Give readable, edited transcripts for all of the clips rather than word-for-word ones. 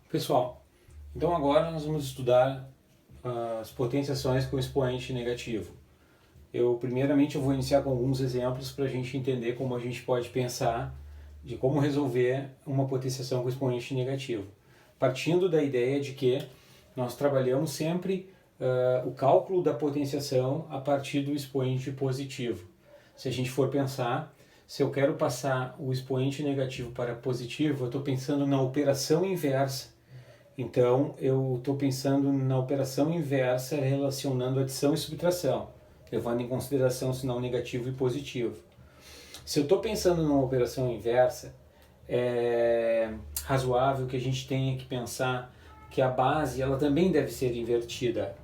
Pessoal, então agora nós vamos estudar as potenciações com expoente negativo. Primeiramente eu vou iniciar com alguns exemplos para a gente entender como a gente pode pensar de como resolver uma potenciação com expoente negativo. Partindo da ideia de que nós trabalhamos sempre o cálculo da potenciação a partir do expoente positivo. Se a gente for pensar, se eu quero passar o expoente negativo para positivo, eu estou pensando na operação inversa. Então, eu estou pensando na operação inversa relacionando adição e subtração, levando em consideração sinal negativo e positivo. Se eu estou pensando numa operação inversa, é razoável que a gente tenha que pensar que a base ela também deve ser invertida,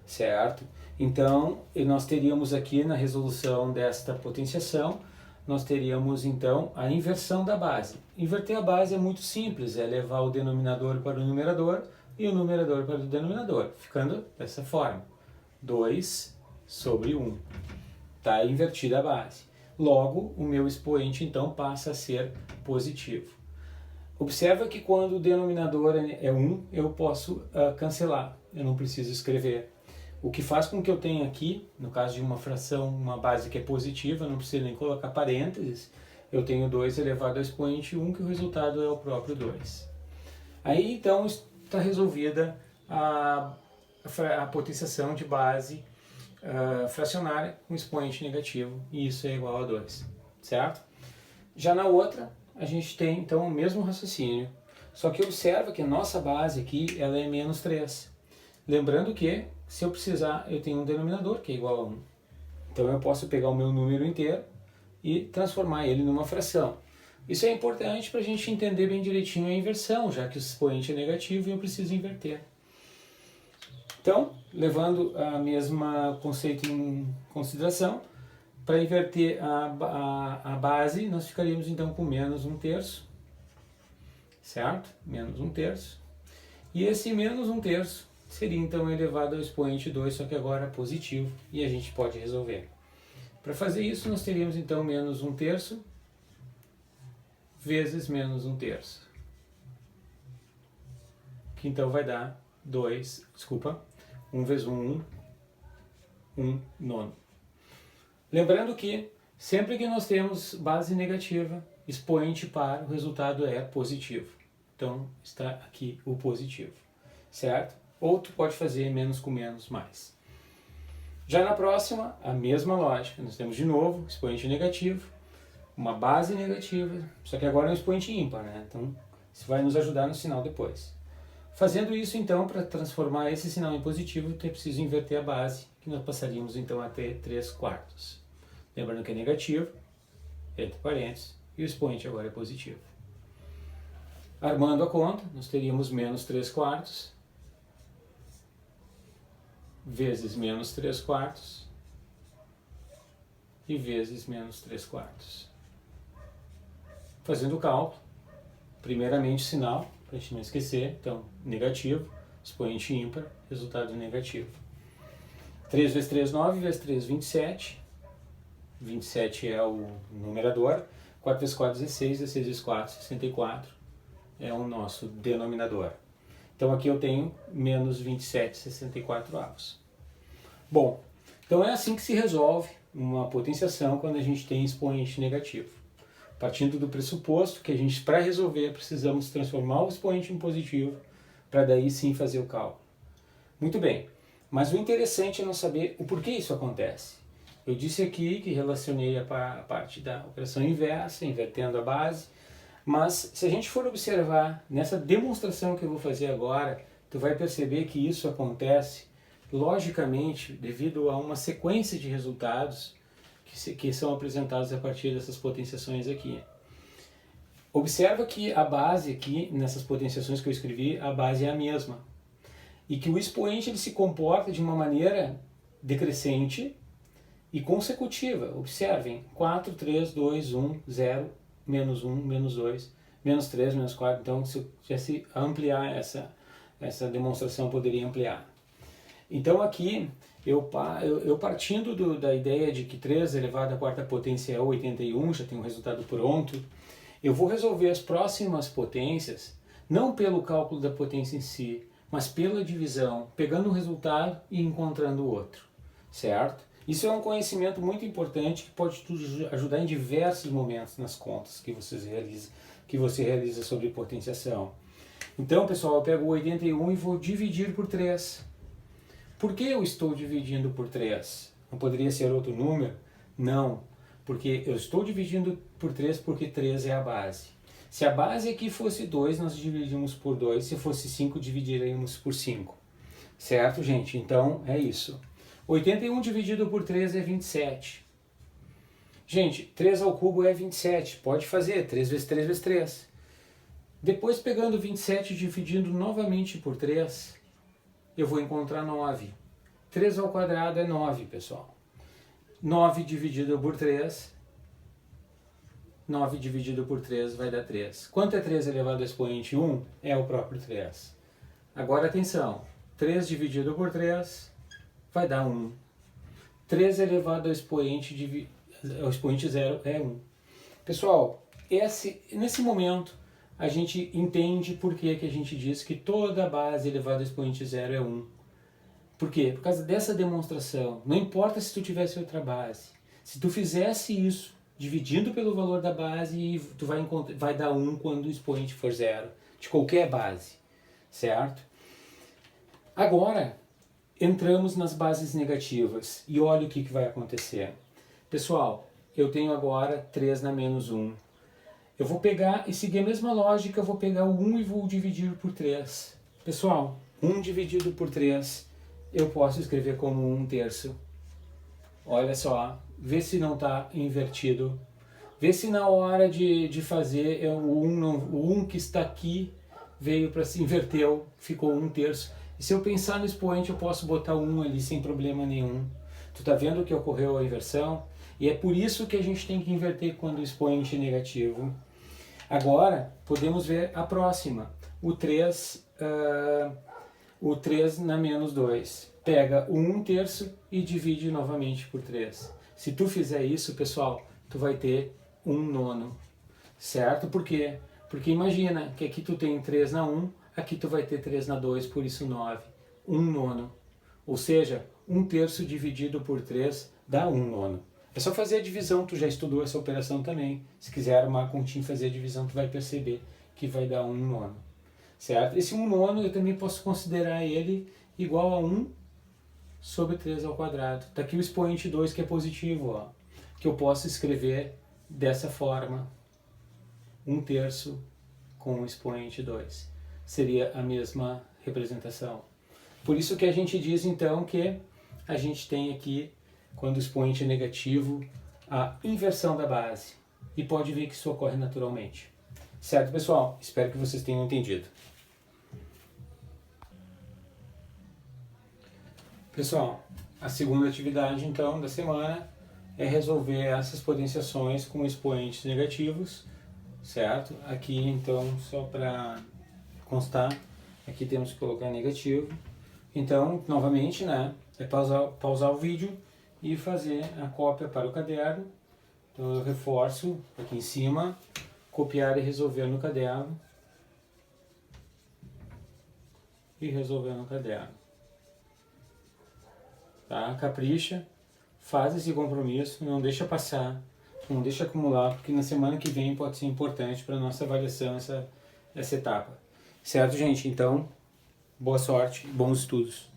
certo? Então, nós teríamos aqui na resolução desta potenciação, nós teríamos então a inversão da base. Inverter a base é muito simples, é levar o denominador para o numerador e o numerador para o denominador, ficando dessa forma, 2 sobre 1. Está invertida a base. Logo, o meu expoente então passa a ser positivo. Observa que quando o denominador é 1, eu posso cancelar, eu não preciso escrever. O que faz com que eu tenha aqui, no caso de uma fração, uma base que é positiva, não preciso nem colocar parênteses, eu tenho 2 elevado ao expoente 1, que o resultado é o próprio 2. Aí então está resolvida a potenciação de base fracionária com expoente negativo, e isso é igual a 2, certo? Já na outra, a gente tem então o mesmo raciocínio, só que observa que a nossa base aqui ela é menos 3. Lembrando que, se eu precisar, eu tenho um denominador que é igual a 1. Então eu posso pegar o meu número inteiro e transformar ele numa fração. Isso é importante para a gente entender bem direitinho a inversão, já que o expoente é negativo e eu preciso inverter. Então, levando a mesma conceito em consideração, para inverter a base, nós ficaríamos então com menos 1/3, certo? Menos 1/3. E esse menos 1/3 seria então elevado ao expoente 2, só que agora positivo, e a gente pode resolver. Para fazer isso, nós teríamos então menos 1/3 vezes menos 1/3, que então vai dar 1 vezes 1, 1 nono. Lembrando que, sempre que nós temos base negativa, expoente par, o resultado é positivo. Então, está aqui o positivo, certo? Ou tu pode fazer menos com menos, mais. Já na próxima, a mesma lógica. Nós temos de novo expoente negativo, uma base negativa, só que agora é um expoente ímpar, né? Então, isso vai nos ajudar no sinal depois. Fazendo isso, então, para transformar esse sinal em positivo, eu preciso inverter a base, que nós passaríamos então a ter 3/4. Lembrando que é negativo, entre parênteses, e o expoente agora é positivo. Armando a conta, nós teríamos menos 3/4 vezes menos 3/4 e vezes menos 3/4. Fazendo o cálculo, primeiramente sinal, para a gente não esquecer, então negativo, expoente ímpar, resultado negativo. 3 vezes 3, 9, vezes 3, 27. 27 é o numerador, 4 vezes 4, 16, 16 vezes 4, 64 é o nosso denominador. Então aqui eu tenho menos 27/64. Bom, então é assim que se resolve uma potenciação quando a gente tem expoente negativo. Partindo do pressuposto que a gente, para resolver, precisamos transformar o expoente em positivo, para daí sim fazer o cálculo. Muito bem, mas o interessante é nós saber o porquê isso acontece. Eu disse aqui que relacionei a parte da operação inversa, invertendo a base, mas se a gente for observar nessa demonstração que eu vou fazer agora, tu vai perceber que isso acontece logicamente devido a uma sequência de resultados que são apresentados a partir dessas potenciações aqui. Observa que a base aqui, nessas potenciações que eu escrevi, a base é a mesma. E que o expoente ele se comporta de uma maneira decrescente e consecutiva. Observem, 4, 3, 2, 1, 0, menos 1, menos 2, menos 3, menos 4. Então, se eu quisesse ampliar essa demonstração, poderia ampliar. Então, aqui, eu partindo da ideia de que 3 elevado à quarta potência é 81, já tenho o resultado pronto, eu vou resolver as próximas potências Não pelo cálculo da potência em si, mas pela divisão, pegando um resultado e encontrando o outro, certo? Isso é um conhecimento muito importante que pode te ajudar em diversos momentos nas contas que você realiza sobre potenciação. Então, pessoal, eu pego o 81 e vou dividir por 3. Por que eu estou dividindo por 3? Não poderia ser outro número? Não, porque eu estou dividindo por 3 porque 3 é a base. Se a base aqui fosse 2, nós dividimos por 2. Se fosse 5, dividiríamos por 5. Certo, gente? Então, é isso. 81 dividido por 3 é 27. Gente, 3 ao cubo é 27. Pode fazer. 3 vezes 3 vezes 3. Depois, pegando 27 e dividindo novamente por 3, eu vou encontrar 9. 3 ao quadrado é 9, pessoal. 9 dividido por 3... 9 dividido por 3 vai dar 3. Quanto é 3 elevado ao expoente 1? É o próprio 3. Agora atenção, 3 dividido por 3 vai dar 1. 3 elevado ao expoente 0 é 1. Pessoal, nesse momento a gente entende por que a gente diz que toda base elevada ao expoente 0 é 1. Por quê? Por causa dessa demonstração. Não importa se tu tivesse outra base. Se tu fizesse isso, dividindo pelo valor da base, tu vai dar 1 quando o expoente for 0, de qualquer base, certo? Agora, entramos nas bases negativas e olha o que vai acontecer. Pessoal, eu tenho agora 3 na menos 1. Eu vou pegar e seguir a mesma lógica, eu vou pegar o 1 e vou dividir por 3. Pessoal, 1 dividido por 3, eu posso escrever como 1/3. Olha só, vê se não está invertido. Vê se na hora de fazer o 1 que está aqui veio para se inverteu, ficou 1/3. E se eu pensar no expoente, eu posso botar 1 ali sem problema nenhum. Tu está vendo que ocorreu a inversão? E é por isso que a gente tem que inverter quando o expoente é negativo. Agora, podemos ver a próxima. O 3 na menos 2. Pega o 1/3 e divide novamente por 3. Se tu fizer isso, pessoal, tu vai ter 1/9. Certo? Por quê? Porque imagina que aqui tu tem 3 na 1, aqui tu vai ter 3 na 2, por isso 9. 1/9. Ou seja, 1/3 dividido por 3 dá 1/9. É só fazer a divisão, tu já estudou essa operação também. Se quiser arrumar a continha e fazer a divisão, tu vai perceber que vai dar 1/9. Certo? Esse 1/9 eu também posso considerar ele igual a 1 sobre 3 ao quadrado. Está aqui o expoente 2 que é positivo, ó, que eu posso escrever dessa forma. 1/3 com o expoente 2. Seria a mesma representação. Por isso que a gente diz então que a gente tem aqui, quando o expoente é negativo, a inversão da base. E pode ver que isso ocorre naturalmente. Certo, pessoal? Espero que vocês tenham entendido. Pessoal, a segunda atividade então da semana é resolver essas potenciações com expoentes negativos, certo? Aqui então, só para constar, aqui temos que colocar negativo. Então, novamente, né, é pausar o vídeo e fazer a cópia para o caderno. Então eu reforço aqui em cima, copiar e resolver no caderno. E resolver no caderno. Tá? Capricha, faz esse compromisso, não deixa passar, não deixa acumular, porque na semana que vem pode ser importante para a nossa avaliação essa etapa. Certo, gente? Então, boa sorte, bons estudos.